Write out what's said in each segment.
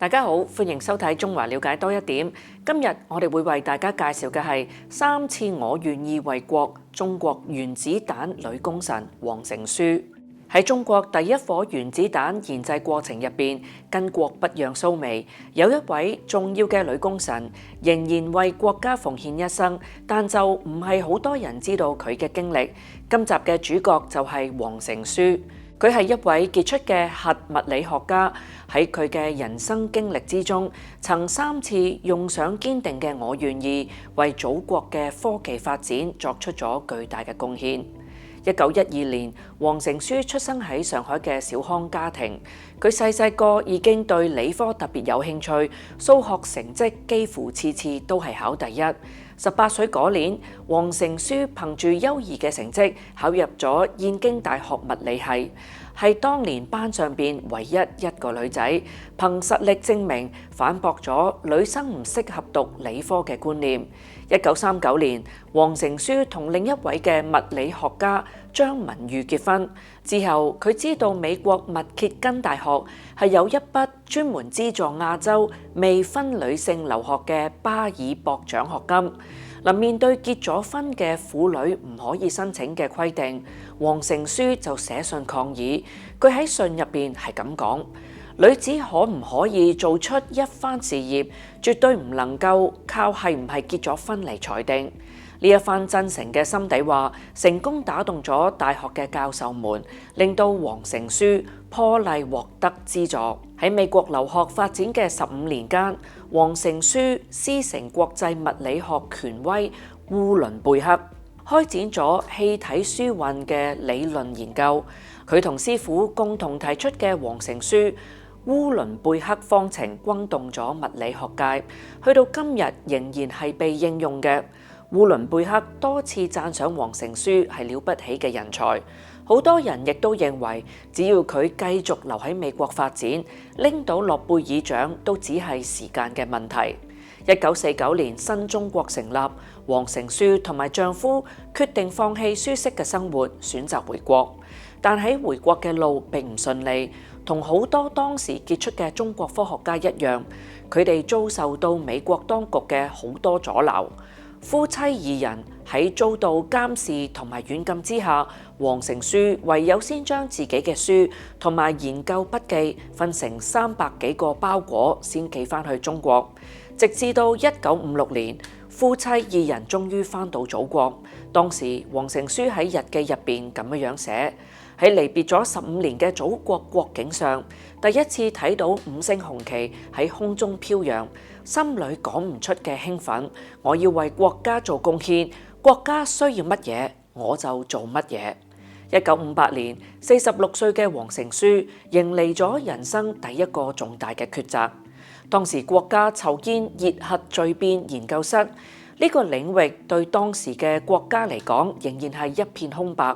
大家好，歡迎收睇《中華了解多一點》。今日我哋會為大家介紹嘅係3次我願意為國中國原子彈女功臣黃成書。喺中國第一顆原子彈研製過程入邊，巾幗不讓鬚眉，有一位重要嘅女功臣，仍然為國家奉獻一生，但就唔係好多人知道佢嘅經歷。今集嘅主角就係黃成書。佢係一位傑出嘅核物理學家，喺佢嘅人生經歷之中，曾3次用上堅定嘅我願意，為祖國嘅科技發展作出咗巨大嘅貢獻。1912年，黃成書出生喺上海嘅小康家庭。佢細個已經對理科特別有興趣，數學成績幾乎次次都係考第一。18歲嗰年，黃成書憑住優異嘅成績考入咗燕京大學物理系，係當年班上邊唯一一個女仔，憑實力證明反駁咗女生唔適合讀理科嘅觀念。1939年，黃成書同另一位嘅物理學家張文裕結婚之後，佢知道美國密歇根大學係有一筆專門資助亞洲未婚女性留學嘅巴爾博獎學金。面對結咗婚嘅婦女唔可以申請嘅規定，黃成書就寫信抗議。佢喺信入邊係咁講：女子可唔可以做出一番事業，絕對唔能夠靠係唔係結咗婚嚟裁定。呢一番真誠嘅心底話，成功打動咗大學嘅教授們，令到黃成書破例獲得資助。喺美國留學發展嘅15年間，黃成書師承國際物理學權威烏倫貝克，開展咗氣體輸運嘅理論研究。佢同師傅共同提出嘅黃成書烏倫貝克方程轟動咗物理學界，去到今日仍然係被應用嘅。烏倫貝克多次讚賞黃成書係了不起嘅人才，好多人亦都認為，只要佢繼續留喺美國發展，拎到諾貝爾獎都只係時間嘅問題。1949年新中國成立，黃成書同埋丈夫決定放棄舒適嘅生活，選擇回國。但喺回國嘅路並唔順利，同好多當時傑出嘅中國科學家一樣，佢哋遭受到美國當局嘅好多阻撓。夫妻2人喺遭到監視同埋軟禁之下，黃成書唯有先將自己嘅書同埋研究筆記分成300幾個包裹，先寄翻去中國。直至到1956年，夫妻2人終於翻到祖國。當時黃成書喺日記入邊咁樣寫：喺離別咗15年嘅祖國國境上，第一次睇到5星紅旗喺空中飄揚，心裏講唔出嘅興奮。我要為國家做貢獻，國家需要乜嘢我就做乜嘢。1958年，46歲嘅黃成書迎嚟咗人生第一個重大嘅抉擇。當時國家籌建熱核聚變研究室，呢個領域對當時嘅國家嚟講仍然係一片空白。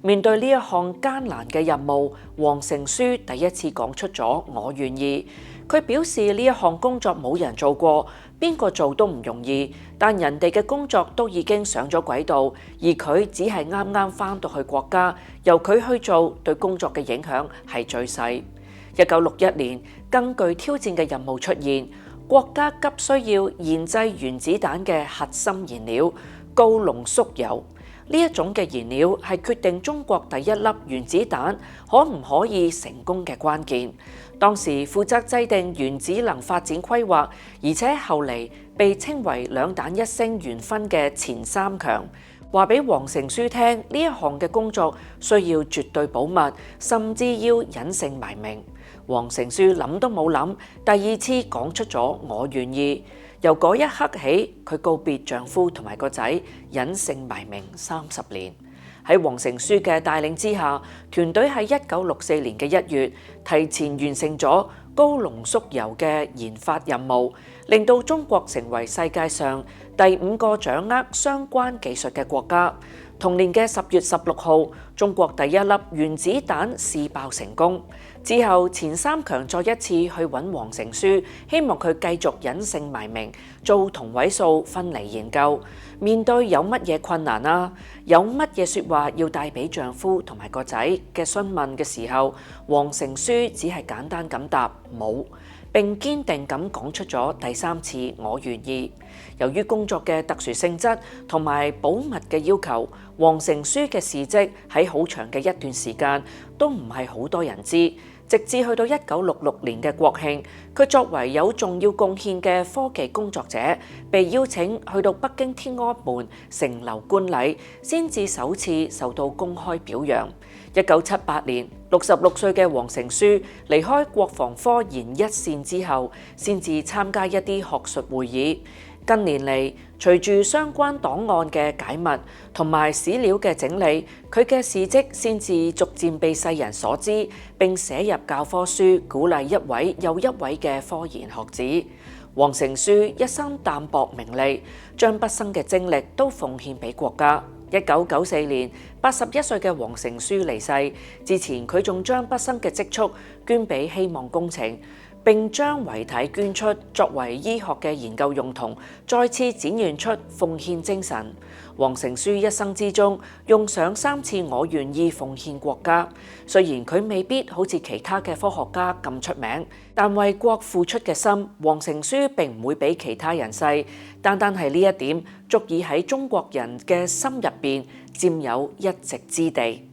面對呢一項艱難嘅任務，黃成書第一次講出咗我願意。佢表示呢一項工作冇人做過，邊個做都唔容易，但人哋嘅工作都已經上咗軌道，而佢只係啱啱返到去國家，由佢去做，對工作嘅影響係最細。1961年，更具挑戰嘅任務出現，國家急需要研製原子彈嘅核心燃料高濃縮鈾。呢一種嘅燃料係決定中國第一粒原子彈可唔可以成功嘅關鍵。當時負責制定原子能發展規劃，而且後嚟被稱為兩彈一星元勳嘅錢三強，話俾黃成書聽，呢一項嘅工作需要絕對保密，甚至要隱姓埋名。黃成書諗都冇諗，第2次講出咗我願意。由嗰一刻起，佢告別丈夫同埋個仔，隱姓埋名30年。喺黃成書嘅帶領之下，團隊喺1964年嘅1月提前完成咗高濃縮鈾嘅研發任務，令到中國成為世界上第5個掌握相關技術嘅國家。同年嘅10月16號，中國第一粒原子彈試爆成功。之後，錢三強再一次去揾黃成書，希望佢繼續隱姓埋名，做同位素分離研究。面對有乜嘢困難啊，有乜嘢説話要帶俾丈夫同埋個仔嘅詢問嘅時候，黃成書只係簡單咁答冇。並堅定咁講出咗第三次我願意。由於工作嘅特殊性質同埋保密嘅要求，黃成書嘅事蹟喺好長嘅一段時間都唔係好多人知。直至去到1966年嘅國慶，佢作為有重要貢獻嘅科技工作者，被邀請去到北京天安門城樓觀禮，先至首次受到公開表揚。1978年，66歲嘅黃成書離開國防科研一線之後，先至參加一啲學術會議。近年嚟，隨住相關檔案嘅解密同埋史料嘅整理，佢嘅事蹟先至逐漸被世人所知，並寫入教科書，鼓勵一位又一位嘅科研學子。黃成書一生淡泊名利，將畢生嘅精力都奉獻俾國家。1994年，81歲嘅黃成書離世之前，佢仲將畢生嘅積蓄捐俾希望工程，並將遺體捐出作為醫學嘅研究用途，再次展現出奉獻精神。黃成書一生之中用上3次我願意奉獻國家，雖然佢未必好似其他嘅科學家咁出名，但為國付出嘅心，黃成書並唔會比其他人細。單單係呢一點，足以喺中國人嘅心入邊佔有一席之地。